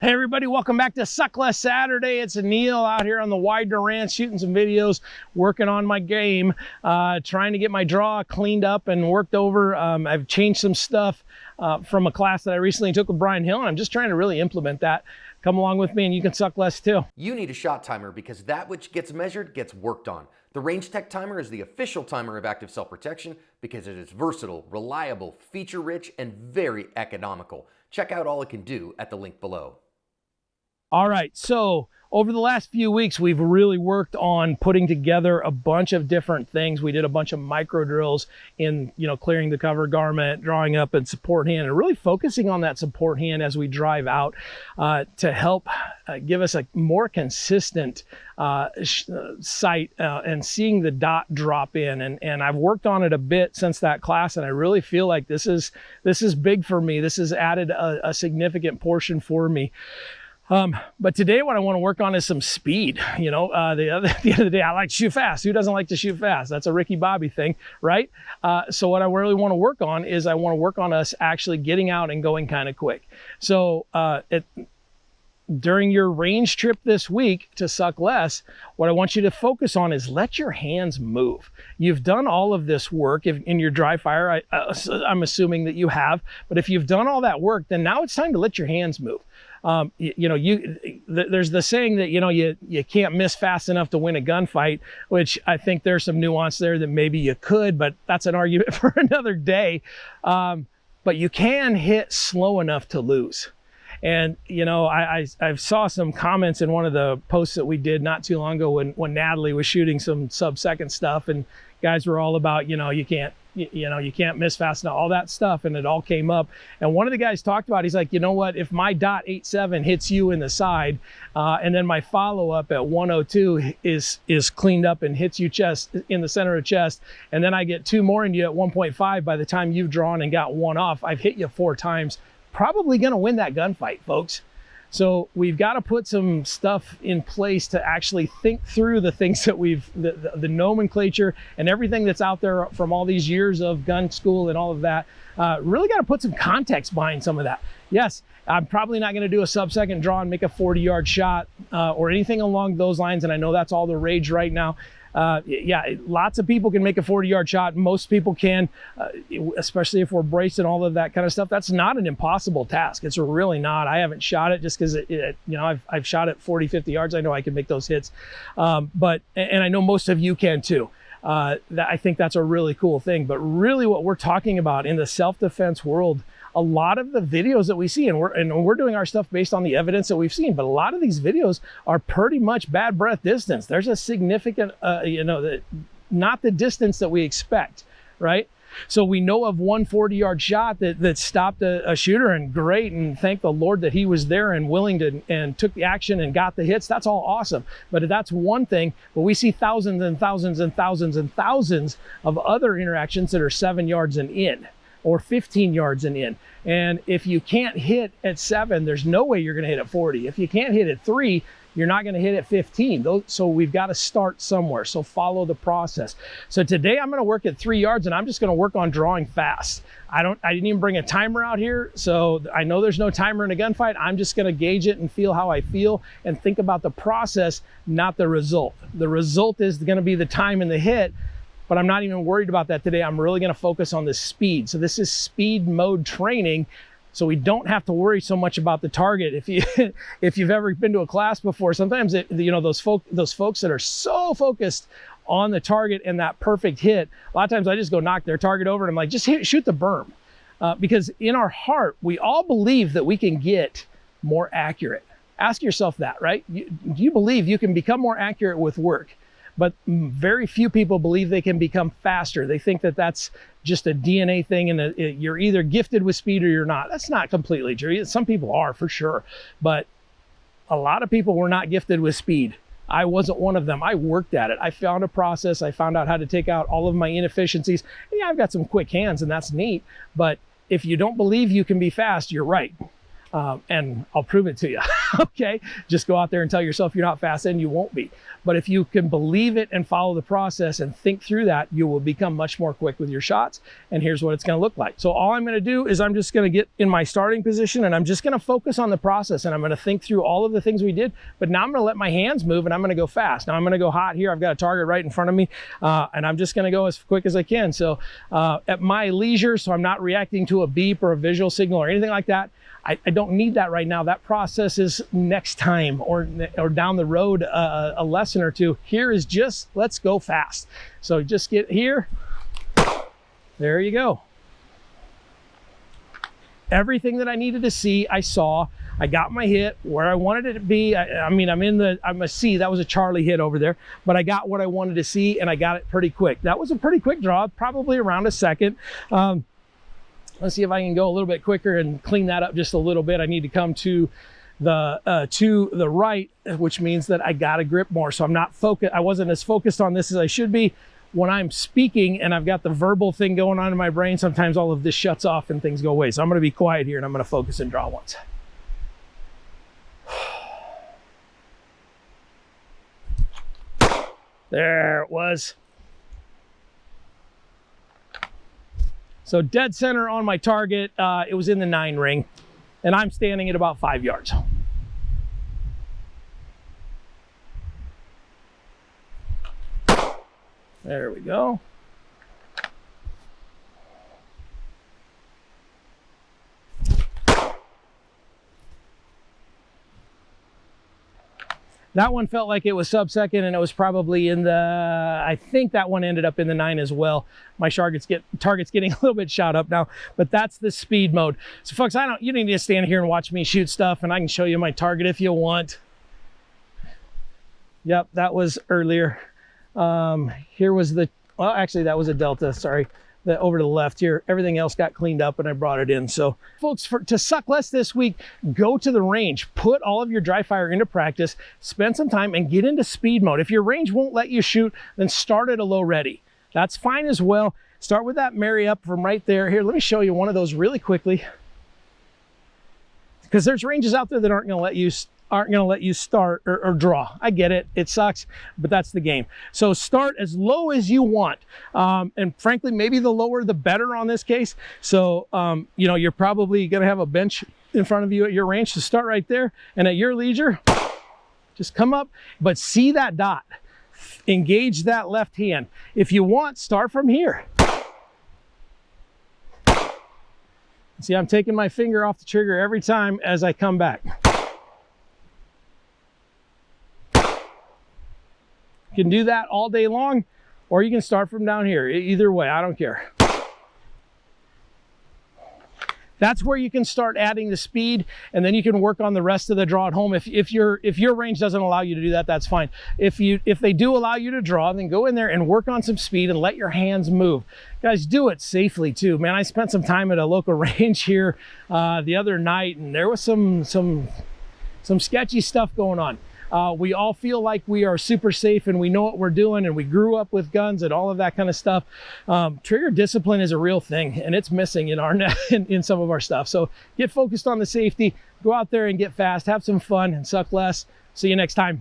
Hey everybody, welcome back to Suck Less Saturday. It's Neil out here on the Widener Ranch shooting some videos, working on my game, trying to get my draw cleaned up and worked over. I've changed some stuff from a class that I recently took with Brian Hill, and I'm just trying to really implement that. Come along with me and you can suck less too. You need a shot timer because that which gets measured gets worked on. The Range Tech Timer is the official timer of active self-protection because it is versatile, reliable, feature-rich, and very economical. Check out all it can do at the link below. All right, so over the last few weeks, we've really worked on putting together a bunch of different things. We did a bunch of micro drills in, clearing the cover garment, drawing up and support hand, and really focusing on that support hand as we drive out to help give us a more consistent sight and seeing the dot drop in. And I've worked on it a bit since that class, and I really feel like this is big for me. This has added a significant portion for me. But today what I want to work on is some speed. At the end of the day, I like to shoot fast. Who doesn't like to shoot fast? That's a Ricky Bobby thing, right? So what I really want to work on is I want to work on us actually getting out and going kind of quick. So during your range trip this week to Suck Less, what I want you to focus on is let your hands move. You've done all of this work in your dry fire. I'm assuming that you have, but if you've done all that work, then now it's time to let your hands move. There's the saying that, you can't miss fast enough to win a gunfight, which I think there's some nuance there that maybe you could, but that's an argument for another day. But you can hit slow enough to lose. And, I saw some comments in one of the posts that we did not too long ago when Natalie was shooting some sub-second stuff, and guys were all about, you can't miss fast enough, all that stuff, and it all came up. And one of the guys talked about, he's like, you know what, if my .87 hits you in the side, and then my follow-up at 102 is cleaned up and hits you in the center of chest, and then I get two more in you at 1.5 by the time you've drawn and got one off, I've hit you 4 times. Probably going to win that gunfight, folks. So we've got to put some stuff in place to actually think through the things that the nomenclature and everything that's out there from all these years of gun school and all of that. Really got to put some context behind some of that. Yes, I'm probably not going to do a sub-second draw and make a 40-yard shot or anything along those lines, and I know that's all the rage right now. Lots of people can make a 40-yard shot. Most people can, especially if we're braced and all of that kind of stuff. That's not an impossible task. It's really not. I haven't shot it just because I've shot it 40, 50 yards. I know I can make those hits, and I know most of you can too. I think that's a really cool thing. But really, what we're talking about in the self-defense world, a lot of the videos that we see, and we're doing our stuff based on the evidence that we've seen, but a lot of these videos are pretty much bad breath distance. There's a significant, not the distance that we expect, right? So we know of one 40-yard shot that stopped a shooter, and great, and thank the Lord that he was there and willing to and took the action and got the hits. That's all awesome. But that's one thing. But we see thousands and thousands and thousands and thousands of other interactions that are 7 yards and in, or 15 yards and in. And if you can't hit at 7, there's no way you're going to hit at 40. If you can't hit at 3, you're not going to hit at 15. So we've got to start somewhere. So follow the process. So today I'm going to work at 3 yards, and I'm just going to work on drawing fast. I didn't even bring a timer out here, so I know there's no timer in a gunfight. I'm just going to gauge it and feel how I feel and think about the process, not the result. The result is going to be the time and the hit, but I'm not even worried about that today. I'm really going to focus on the speed. So this is speed mode training, so we don't have to worry so much about the target. If you've ever been to a class before, sometimes those folks that are so focused on the target and that perfect hit, a lot of times I just go knock their target over and I'm like, just shoot the berm. Because in our heart, we all believe that we can get more accurate. Ask yourself that, right? Do you believe you can become more accurate with work? But very few people believe they can become faster. They think that that's just a DNA thing, and you're either gifted with speed or you're not. That's not completely true. Some people are, for sure, but a lot of people were not gifted with speed. I wasn't one of them. I worked at it. I found a process. I found out how to take out all of my inefficiencies. And yeah, I've got some quick hands, and that's neat. But if you don't believe you can be fast, you're right. and I'll prove it to you. Okay, just go out there and tell yourself you're not fast, and you won't be. But if you can believe it and follow the process and think through that, you will become much more quick with your shots. And here's what it's going to look like. So all I'm going to do is I'm just going to get in my starting position, and I'm just going to focus on the process, and I'm going to think through all of the things we did. But now I'm going to let my hands move, and I'm going to go fast. Now I'm going to go hot here. I've got a target right in front of me, and I'm just going to go as quick as I can. So at my leisure, so I'm not reacting to a beep or a visual signal or anything like that. I don't need that right now. That process is next time or down the road, a lesson or two. Here is just, let's go fast. So just get here. There you go. Everything that I needed to see, I saw. I got my hit where I wanted it to be. I mean, I'm a C. That was a Charlie hit over there, but I got what I wanted to see, and I got it pretty quick. That was a pretty quick draw, probably around a second. Let's see if I can go a little bit quicker and clean that up just a little bit. I need to come to the right, which means that I got to grip more. So I'm not focused. I wasn't as focused on this as I should be. When I'm speaking and I've got the verbal thing going on in my brain, sometimes all of this shuts off and things go away. So I'm going to be quiet here, and I'm going to focus and draw once. There it was. So dead center on my target, it was in the 9 ring, and I'm standing at about 5 yards. There we go. That one felt like it was sub-second, and it was probably in the, I think that one ended up in the 9 as well. My target's getting a little bit shot up now, but that's the speed mode. So folks, you don't need to stand here and watch me shoot stuff, and I can show you my target if you want. Yep, that was earlier. Here was the, well, actually that was a Delta, sorry. Over to the left here, everything else got cleaned up and I brought it in. So folks, to suck less this week, go to the range, put all of your dry fire into practice, spend some time and get into speed mode. If your range won't let you shoot, then start at a low ready. That's fine as well. Start with that marry up from right there. Here, let me show you one of those really quickly, because there's ranges out there that aren't going to let you start or draw. I get it, it sucks, but that's the game. So start as low as you want. And frankly, maybe the lower the better on this case. So, you know, you're probably gonna have a bench in front of you at your range, so start right there. And at your leisure, just come up, but see that dot. Engage that left hand. If you want, start from here. See, I'm taking my finger off the trigger every time as I come back. You can do that all day long, or you can start from down here. Either way, I don't care. That's where you can start adding the speed, and then you can work on the rest of the draw at home. If your range doesn't allow you to do that, that's fine. If they do allow you to draw, then go in there and work on some speed and let your hands move. Guys, do it safely too. Man, I spent some time at a local range here the other night, and there was some sketchy stuff going on. We all feel like we are super safe and we know what we're doing, and we grew up with guns and all of that kind of stuff. Trigger discipline is a real thing, and it's missing in our in some of our stuff. So get focused on the safety, go out there and get fast, have some fun, and suck less. See you next time.